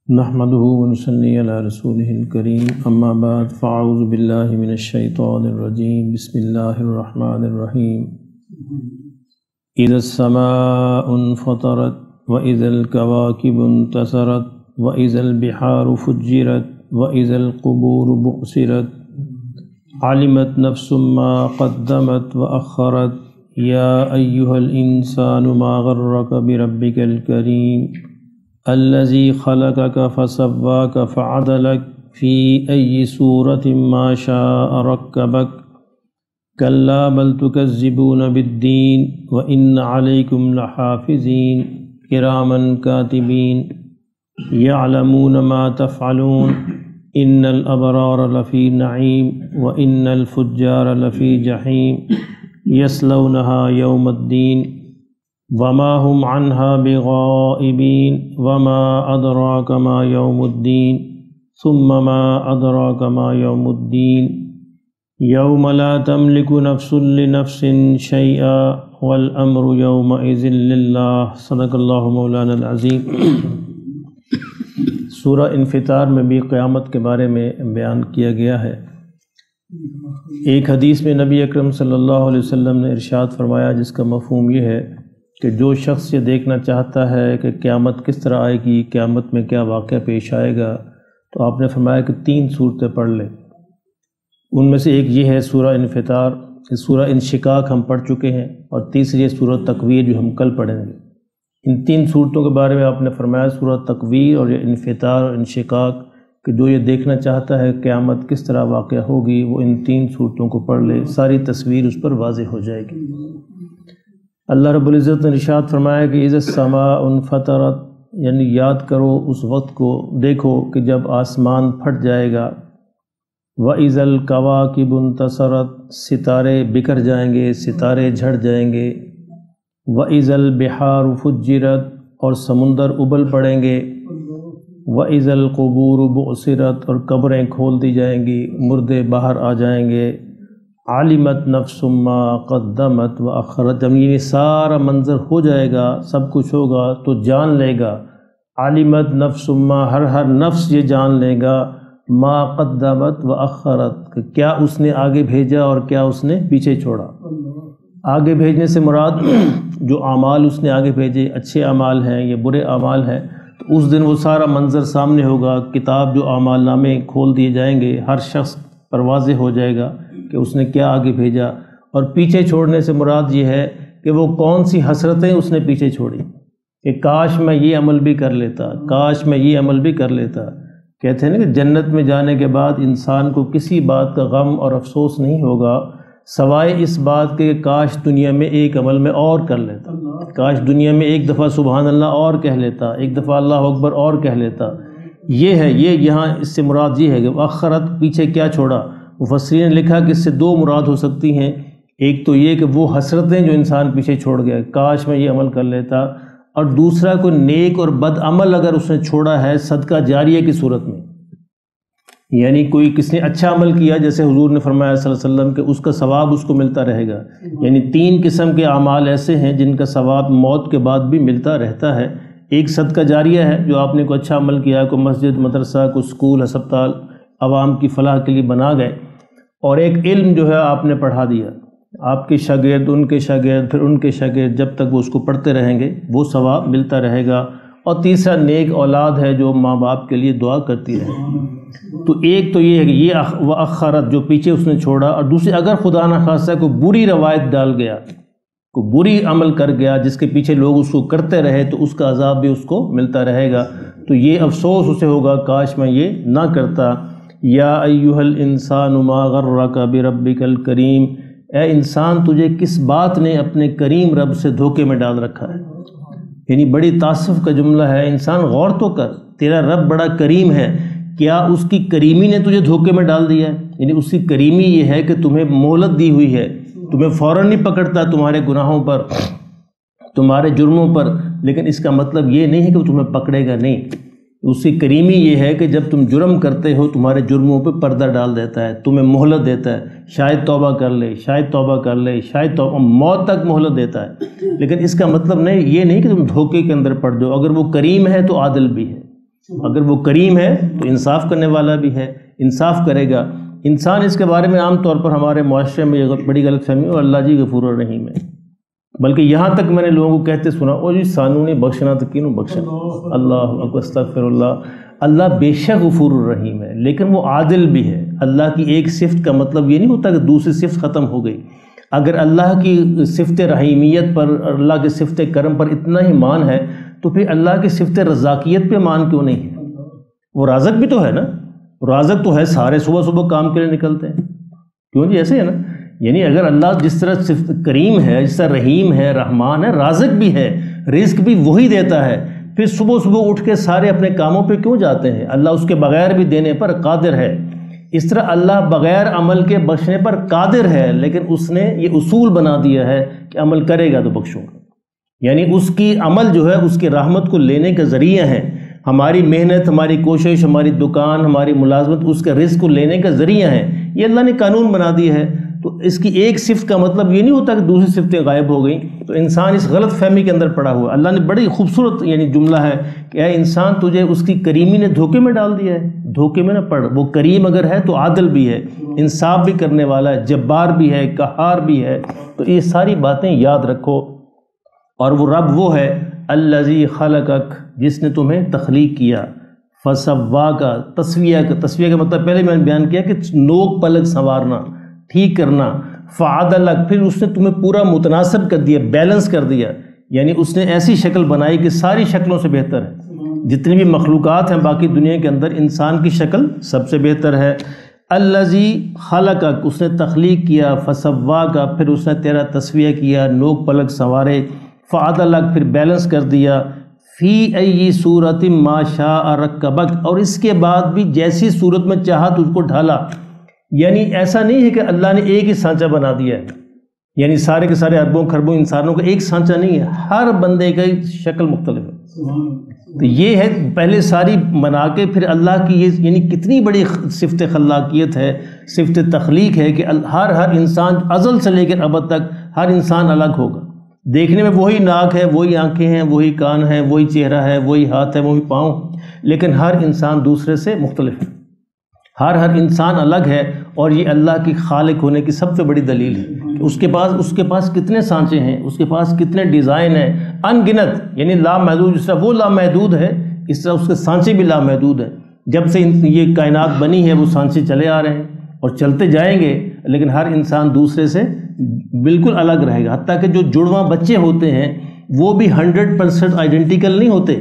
نحمده ونصلي على رسوله الكريم اما بعد فاعوذ بالله من الشيطان الرجيم بسم الله الرحمن الرحيم اذا السماء انفطرت واذا الكواكب انتثرت واذا البحار فجرت واذا القبور بعثرت علمت نفس ما قدمت واخرت يا ايها الانسان ما غرك بربك الكريم الذي خلقك فسواك فعدلك في أي صورة ما شاء ركبك كلا بل تكذبون بالدين وإن عليكم لحافظين كراما كاتبين يعلمون ما تفعلون إن الأبرار لفي نعيم وإن الفجار لفي جحيم يصلونها يوم الدين وما هم عنها بغائبين وما أدراك ما يوم الدين ثم ما أدراك ما يوم الدين يوم لا تملك نفس لنفس شيئا والأمر يومئذ لله صدق الله مولانا العظيم۔ سورہ انفطار میں بھی قیامت کے بارے میں بیان کیا گیا ہے۔ ایک حدیث میں نبی اکرم صلی اللہ علیہ وسلم نے ارشاد فرمایا جس کا مفہوم یہ ہے کہ جو شخص یہ دیکھنا چاہتا ہے کہ قیامت کس طرح آئے گی، قیامت میں کیا واقعہ پیش آئے گا، تو آپ نے فرمایا کہ 3 صورتیں پڑھ لیں۔ ان میں سے ایک یہ ہے سورہ انفطار، سورہ انشقاق ہم پڑھ چکے ہیں، اور تیسری ہے سورہ تکویر جو ہم کل پڑھیں گے۔ ان 3 صورتوں کے بارے میں آپ نے فرمایا سورہ تکویر اور یہ انفطار اور انشقاق کہ جو یہ دیکھنا چاہتا ہے قیامت کس طرح واقعہ ہوگی وہ ان 3 صورتوں کو پڑھ لے، ساری تصویر اس پر واضح ہو جائے گی۔ اللہ رب العزت نے ارشاد فرمایا کہ اذا السماء انفطرت، یعنی یاد کرو اس وقت کو، دیکھو کہ جب آسمان پھٹ جائے گا۔ وَإِذَا الْكَوَاكِبُ انتثرت، ستارے بکھر جائیں گے، ستارے جھڑ جائیں گے۔ وَإِذَا الْبِحَارُ فُجِّرَتْ، اور سمندر ابل پڑیں گے۔ وَإِذَا الْقُبُورُ بُعْثِرَتْ، اور قبریں کھول دی جائیں گی، مردے باہر آ جائیں گے۔ علمت نفس ما قدمت وأخرت، جب یہ سارا منظر ہو جائے گا، سب کچھ ہوگا تو جان لے گا۔ علمت نفس ما، ہر نفس یہ جان لے گا، ما قدمت وأخرت، کہ کیا اس نے آگے بھیجا اور کیا اس نے پیچھے چھوڑا۔ آگے بھیجنے سے مراد جو اعمال اس نے آگے بھیجے، اچھے اعمال ہیں یا برے اعمال ہیں، تو اس دن وہ سارا منظر سامنے ہوگا۔ کتاب جو اعمال نامے کھول دیے جائیں گے، ہر شخص پر واضح ہو جائے گا کہ اس نے کیا آگے بھیجا۔ اور پیچھے چھوڑنے سے مراد یہ ہے کہ وہ کون سی حسرتیں اس نے پیچھے چھوڑی، کہ کاش میں یہ عمل بھی کر لیتا، کاش میں یہ عمل بھی کر لیتا۔ کہتے ہیں نا کہ جنت میں جانے کے بعد انسان کو کسی بات کا غم اور افسوس نہیں ہوگا سوائے اس بات کے کاش دنیا میں ایک عمل میں اور کر لیتا، کاش دنیا میں ایک دفعہ سبحان اللہ اور کہہ لیتا، ایک دفعہ اللہ اکبر اور کہہ لیتا۔ یہ ہے، یہ یہاں اس سے مراد یہ ہے کہ آخرت پیچھے کیا چھوڑا۔ مفسرین نے لکھا کہ اس سے 2 مراد ہو سکتی ہیں۔ ایک تو یہ کہ وہ حسرتیں جو انسان پیچھے چھوڑ گیا، کاش میں یہ عمل کر لیتا، اور دوسرا کوئی نیک اور بد عمل اگر اس نے چھوڑا ہے صدقہ جاریہ کی صورت میں، یعنی کوئی کس نے اچھا عمل کیا، جیسے حضور نے فرمایا صلی اللہ علیہ وسلم کہ اس کا ثواب اس کو ملتا رہے گا۔ یعنی 3 قسم کے اعمال ایسے ہیں جن کا ثواب موت کے بعد بھی ملتا رہتا ہے۔ ایک صدقہ جاریہ ہے، جو آپ نے کوئی اچھا عمل کیا، کوئی مسجد، مدرسہ، کوئی اسکول، ہسپتال عوام کی فلاح کے لیے بنا گئے۔ اور ایک علم جو ہے آپ نے پڑھا دیا، آپ کے شاگرد، ان کے شاگرد، پھر ان کے شاگرد، جب تک وہ اس کو پڑھتے رہیں گے وہ ثواب ملتا رہے گا۔ اور تیسرا نیک اولاد ہے جو ماں باپ کے لیے دعا کرتی رہے۔ تو ایک تو یہ ہے کہ یہ وأخرت جو پیچھے اس نے چھوڑا، اور دوسری اگر خدا نخواستہ کوئی بری روایت ڈال گیا، کوئی بری عمل کر گیا جس کے پیچھے لوگ اس کو کرتے رہے، تو اس کا عذاب بھی اس کو ملتا رہے گا۔ تو یہ افسوس اسے ہوگا کاش میں یہ نہ کرتا۔ یا ایھا الانسان ما غرک بربک الکریم، اے انسان تجھے کس بات نے اپنے کریم رب سے دھوکے میں ڈال رکھا ہے۔ یعنی بڑی تاسف کا جملہ ہے، انسان غور تو کر، تیرا رب بڑا کریم ہے، کیا اس کی کریمی نے تجھے دھوکے میں ڈال دیا ہے؟ یعنی اس کی کریمی یہ ہے کہ تمہیں مہلت دی ہوئی ہے، تمہیں فوراً نہیں پکڑتا تمہارے گناہوں پر، تمہارے جرموں پر، لیکن اس کا مطلب یہ نہیں ہے کہ وہ تمہیں پکڑے گا، نہیں۔ اس کی کریمی یہ ہے کہ جب تم جرم کرتے ہو تمہارے جرموں پہ پردہ ڈال دیتا ہے، تمہیں مہلت دیتا ہے، شاید توبہ کر لے، شاید توبہ کر لے، شاید توبہ، موت تک مہلت دیتا ہے۔ لیکن اس کا مطلب نہیں، یہ نہیں کہ تم دھوکے کے اندر پڑ جاؤ۔ اگر وہ کریم ہے تو عادل بھی ہے، اگر وہ کریم ہے تو انصاف کرنے والا بھی ہے، انصاف کرے گا۔ انسان اس کے بارے میں عام طور پر ہمارے معاشرے میں یہ بڑی غلط فہمی اور اللہ جی غفور الرحیم ہے، بلکہ یہاں تک میں نے لوگوں کو کہتے سنا، او جی سانو نے بخشنا تو کینوں بخشنا، اللہ اکبر استغفر اللہ۔ اللہ بے شک غفور الرحیم ہے، لیکن وہ عادل بھی ہے۔ اللہ کی ایک صفت کا مطلب یہ نہیں ہوتا کہ دوسری صفت ختم ہو گئی۔ اگر اللہ کی صفت رحیمیت پر، اللہ کی صفت کرم پر اتنا ہی مان ہے تو پھر اللہ کی صفت رزاقیت پہ مان کیوں نہیں ہے؟ وہ رازق بھی تو ہے نا، رازق تو ہے، سارے صبح صبح کام کے لیے نکلتے ہیں، کیوں جی ایسے ہے نا؟ یعنی اگر اللہ جس طرح صفت کریم ہے، جس طرح رحیم ہے، رحمان ہے، رازق بھی ہے، رزق بھی وہی دیتا ہے، پھر صبح صبح اٹھ کے سارے اپنے کاموں پہ کیوں جاتے ہیں؟ اللہ اس کے بغیر بھی دینے پر قادر ہے۔ اس طرح اللہ بغیر عمل کے بخشنے پر قادر ہے، لیکن اس نے یہ اصول بنا دیا ہے کہ عمل کرے گا تو بخشوں گا، یعنی اس کی عمل جو ہے اس کی رحمت کو لینے کا ذریعہ ہے۔ ہماری محنت، ہماری کوشش، ہماری دکان، ہماری ملازمت اس کے رزق کو لینے کا ذریعہ ہے، یہ اللہ نے قانون بنا دیا ہے۔ تو اس کی ایک صفت کا مطلب یہ نہیں ہوتا کہ دوسری صفتیں غائب ہو گئیں، تو انسان اس غلط فہمی کے اندر پڑا ہوا۔ اللہ نے بڑی خوبصورت یعنی جملہ ہے کہ اے انسان تجھے اس کی کریمی نے دھوکے میں ڈال دیا ہے، دھوکے میں نہ پڑ۔ وہ کریم اگر ہے تو عادل بھی ہے، انصاف بھی کرنے والا ہے، جبار بھی ہے، قہار بھی ہے۔ تو یہ ساری باتیں یاد رکھو۔ اور وہ رب وہ ہے الذی خلقک، جس نے تمہیں تخلیق کیا، فسواک، تسویہ کا مطلب پہلے میں نے بیان کیا کہ نوک پلک سنوارنا، ٹھیک کرنا، فعدلک، پھر اس نے تمہیں پورا متناسب کر دیا، بیلنس کر دیا، یعنی اس نے ایسی شکل بنائی کہ ساری شکلوں سے بہتر ہے۔ جتنی بھی مخلوقات ہیں باقی دنیا کے اندر، انسان کی شکل سب سے بہتر ہے۔ الذی خلقک، اس نے تخلیق کیا، فسواک، پھر اس نے تیرا تسویہ کیا، نوک پلک سنوارے، فعدلک، پھر بیلنس کر دیا، فی ای صورت ما شاء رکبک، اور اس کے بعد بھی جیسی صورت میں چاہا تجھ کو ڈھالا۔ یعنی ایسا نہیں ہے کہ اللہ نے ایک ہی سانچہ بنا دیا ہے، یعنی سارے کے سارے اربوں خربوں انسانوں کا ایک سانچہ نہیں ہے، ہر بندے کا شکل مختلف ہے۔ تو یہ ہے پہلے ساری بنا کے پھر اللہ کی یہ یعنی کتنی بڑی صفت خلاقیت ہے، صفت تخلیق ہے کہ ہر انسان ازل سے لے کر ابد تک ہر انسان الگ ہوگا۔ دیکھنے میں وہی ناک ہے، وہی آنکھیں ہیں، وہی کان ہیں، وہی چہرہ ہے، وہی ہاتھ ہے، وہی پاؤں، لیکن ہر انسان دوسرے سے مختلف ہے، ہر انسان الگ ہے۔ اور یہ اللہ کی خالق ہونے کی سب سے بڑی دلیل ہے کہ اس کے پاس کتنے سانچے ہیں، اس کے پاس کتنے ڈیزائن ہیں، ان گنت، یعنی لامحدود۔ جس طرح وہ لامحدود ہے اس طرح اس کے سانچے بھی لامحدود ہیں۔ جب سے یہ کائنات بنی ہے وہ سانچے چلے آ رہے ہیں اور چلتے جائیں گے، لیکن ہر انسان دوسرے سے بالکل الگ رہے گا۔ حتیٰ کہ جو جڑواں بچے ہوتے ہیں وہ بھی 100% آئیڈینٹیکل نہیں ہوتے،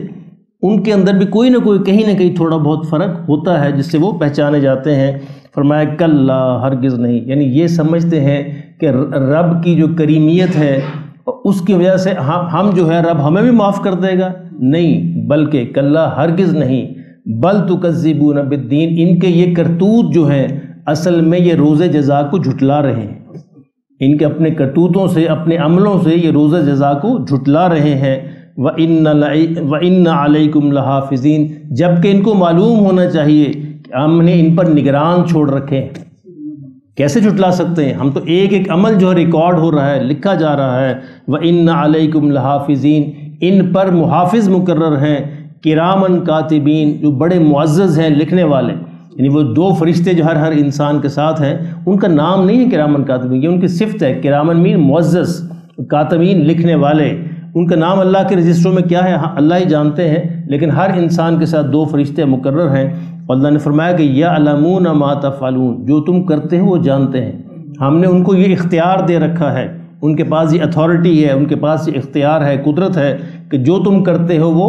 ان کے اندر بھی کوئی نہ کوئی کہیں نہ کہیں تھوڑا بہت فرق ہوتا ہے جس سے وہ پہچانے جاتے ہیں۔ فرمایا کلا، ہرگز نہیں، یعنی یہ سمجھتے ہیں کہ رب کی جو کریمیت ہے اس کی وجہ سے ہم جو ہے رب ہمیں بھی معاف کر دے گا، نہیں، بلکہ کلا، ہرگز نہیں، بل تکذبون بالدین، ان کے یہ کرتوت جو ہیں اصل میں یہ روز جزا کو جھٹلا رہے ہیں، ان کے اپنے کرتوتوں سے، اپنے عملوں سے یہ روز جزا کو جھٹلا رہے ہیں۔ وَإِنَّ عَلَيْكُمْ لَحَافِظِينَ، جبکہ ان کو معلوم ہونا چاہیے کہ ہم نے ان پر نگران چھوڑ رکھے ہیں۔ کیسے جھٹلا سکتے ہیں؟ ہم تو ایک عمل جو ریکارڈ ہو رہا ہے، لکھا جا رہا ہے۔ وَإِنَّ عَلَيْكُمْ لَحَافِظِينَ، ان پر محافظ مقرر ہیں، کرامن کاتبین، جو بڑے معزز ہیں لکھنے والے، یعنی وہ 2 فرشتے جو ہر انسان کے ساتھ ہیں، ان کا نام نہیں ہے کرامن کاتبین، یہ ان کی صفت ہے۔ کرامن مین معزز، کاتبین لکھنے والے، ان کا نام اللہ کے رجسٹروں میں کیا ہے اللہ ہی جانتے ہیں، لیکن ہر انسان کے ساتھ 2 فرشتے مقرر ہیں۔ اللہ نے فرمایا کہ یعلمون ما تفعلون، جو تم کرتے ہو وہ جانتے ہیں۔ ہم نے ان کو یہ اختیار دے رکھا ہے، ان کے پاس یہ اتھارٹی ہے، ان کے پاس یہ اختیار ہے، قدرت ہے کہ جو تم کرتے ہو وہ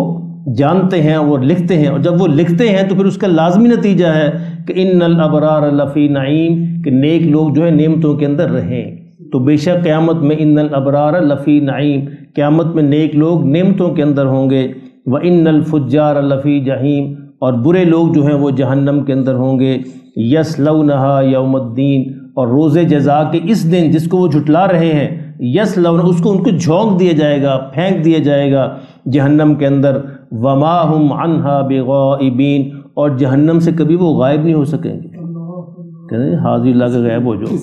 جانتے ہیں، وہ لکھتے ہیں، اور جب وہ لکھتے ہیں تو پھر اس کا لازمی نتیجہ ہے کہ ان الابرار لفی نعیم، کہ نیک لوگ جو ہے نعمتوں کے اندر رہیں۔ تو بے شک قیامت میں ان الابرار لفی نعیم، قیامت میں نیک لوگ نعمتوں کے اندر ہوں گے۔ وان الفجار لفی جہیم، اور برے لوگ جو ہیں وہ جہنم کے اندر ہوں گے۔ یصلونھا یوم الدین، اور روز جزا کے اس دن جس کو وہ جھٹلا رہے ہیں، یصلون، اس کو ان کو جھونک دیا جائے گا، پھینک دیا جائے گا جہنم کے اندر۔ وما ہم عنہا بغائبین، اور جہنم سے کبھی وہ غائب نہیں ہو سکیں گے۔ کہتے ہیں حاضری لا کے غائب ہو جو،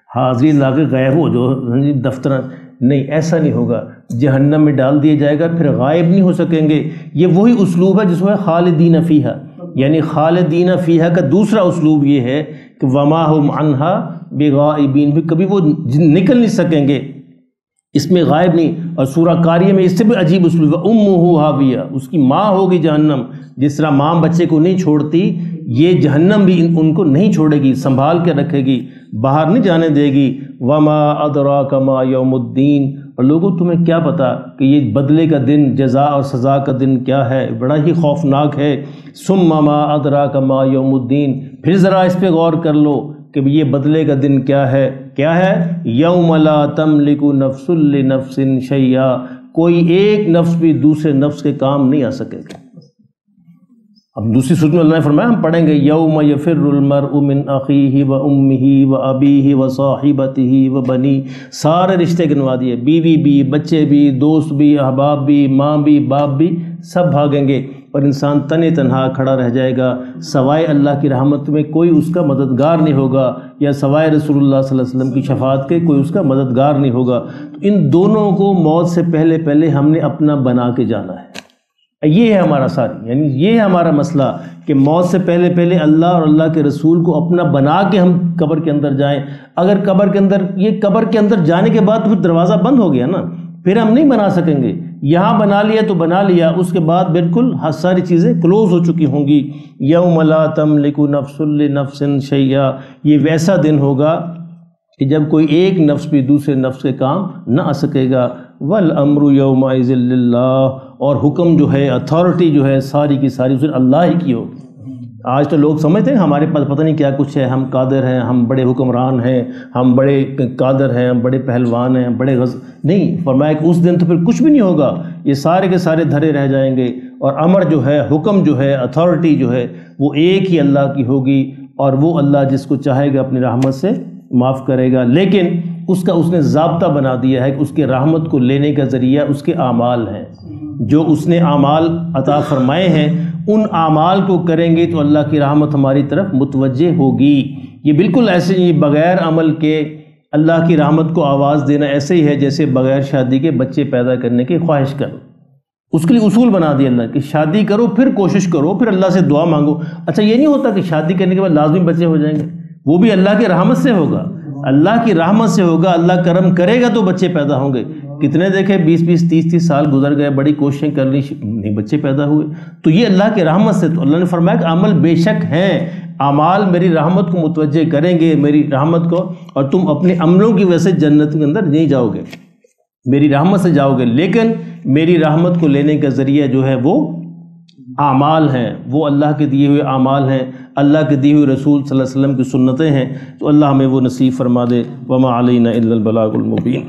حاضری لا کے غائب ہو جو دفتر، نہیں، ایسا نہیں ہوگا۔ جہنم میں ڈال دیا جائے گا، پھر غائب نہیں ہو سکیں گے۔ یہ وہی اسلوب ہے جس میں خالدین فیہا، یعنی خالدین فیہا کا دوسرا اسلوب یہ ہے کہ وما ہم عنہا بغائبین، بھی کبھی وہ نکل نہیں سکیں گے، اس میں غائب نہیں۔ اور سورہ قاریہ میں اس سے بھی عجیب اسلوب ہے، امہ ہاویہ، اس کی ماں ہوگی جہنم۔ جس طرح ماں بچے کو نہیں چھوڑتی، یہ جہنم بھی ان کو نہیں چھوڑے گی، سنبھال کے رکھے گی، باہر نہیں جانے دے گی۔ وما ادراک ما یوم الدین، اور لوگوں تمہیں کیا پتا کہ یہ بدلے کا دن، جزا اور سزا کا دن کیا ہے، بڑا ہی خوفناک ہے۔ ثم ما ادراک ما یوم الدین، پھر ذرا اس پہ غور کر لو کہ یہ بدلے کا دن کیا ہے۔ کیا ہے؟ یوم لا تملک نفس لنفس شیئا، کوئی ایک نفس بھی دوسرے نفس کے کام نہیں آ سکے گا۔ اب دوسری سورت میں اللہ نے فرمایا، ہم پڑھیں گے یوم یفر المرء من اخیہ و امہ و ابیہ و صاحبتہ و بنی، سارے رشتے گنوا دیے، بیوی بھی، بچے بھی، دوست بھی، احباب بھی، ماں بھی، باپ بھی، سب بھاگیں گے اور انسان تنے تنہا کھڑا رہ جائے گا، سوائے اللہ کی رحمت میں کوئی اس کا مددگار نہیں ہوگا، یا سوائے رسول اللہ صلی اللہ علیہ وسلم کی شفاعت کے کوئی اس کا مددگار نہیں ہوگا۔ تو ان دونوں کو موت سے پہلے پہلے ہم نے اپنا بنا کے جانا ہے۔ یہ ہے ہمارا ساری، یعنی یہ ہے ہمارا مسئلہ کہ موت سے پہلے پہلے اللہ اور اللہ کے رسول کو اپنا بنا کے ہم قبر کے اندر جائیں۔ اگر قبر کے اندر جانے کے بعد پھر دروازہ بند ہو گیا نا، پھر ہم نہیں بنا سکیں گے۔ یہاں بنا لیا تو بنا لیا، اس کے بعد بالکل ساری چیزیں کلوز ہو چکی ہوں گی۔ یوم لا تملک نفس لنفس شیئا، یہ ویسا دن ہوگا کہ جب کوئی ایک نفس بھی دوسرے نفس کے کام نہ آ سکے گا۔ والامر یومئذ للہ، اور حکم جو ہے، اتھارٹی جو ہے، ساری کی ساری صرف اللہ ہی کی ہوگی۔ آج تو لوگ سمجھتے ہیں ہمارے پاس پتہ نہیں کیا کچھ ہے، ہم قادر ہیں، ہم بڑے حکمران ہیں، ہم بڑے قادر ہیں، ہم بڑے پہلوان ہیں، بڑے نہیں، فرمایا کہ اس دن تو پھر کچھ بھی نہیں ہوگا، یہ سارے کے سارے دھرے رہ جائیں گے، اور امر جو ہے، حکم جو ہے، اتھارٹی جو ہے، وہ ایک ہی اللہ کی ہوگی، اور وہ اللہ جس کو چاہے گا اپنی رحمت سے معاف کرے گا۔ لیکن اس نے ضابطہ بنا دیا ہے کہ اس کے رحمت کو لینے کا ذریعہ اس کے اعمال ہیں، جو اس نے اعمال عطا فرمائے ہیں، ان اعمال کو کریں گے تو اللہ کی رحمت ہماری طرف متوجہ ہوگی۔ یہ بالکل ایسے ہی بغیر عمل کے اللہ کی رحمت کو آواز دینا ایسے ہی ہے جیسے بغیر شادی کے بچے پیدا کرنے کی خواہش کرو۔ اس کے لیے اصول بنا دیا اللہ کہ شادی کرو، پھر کوشش کرو، پھر اللہ سے دعا مانگو۔ اچھا یہ نہیں ہوتا کہ شادی کرنے کے بعد لازمی بچے ہو جائیں گے، وہ بھی اللہ کی رحمت سے ہوگا، اللہ کی رحمت سے ہوگا، اللہ کرم کرے گا تو بچے پیدا ہوں گے۔ کتنے دیکھے 20-20 30-30 سال گزر گئے، بڑی کوششیں کر لی، نہیں بچے پیدا ہوئے، تو یہ اللہ کی رحمت سے۔ تو اللہ نے فرمایا کہ عمل بے شک ہیں، اعمال میری رحمت کو متوجہ کریں گے، میری رحمت کو، اور تم اپنے عملوں کی وجہ سے جنت کے اندر نہیں جاؤ گے، میری رحمت سے جاؤ گے، لیکن میری رحمت کو لینے کا ذریعہ جو ہے وہ اعمال ہیں، وہ اللہ کے دیے ہوئے اعمال ہیں، اللہ کے دیے ہوئے رسول صلی اللہ علیہ وسلم کی سنتیں ہیں۔ تو اللہ ہمیں وہ نصیب فرما دے۔ وما علینا الا البلاغ المبین۔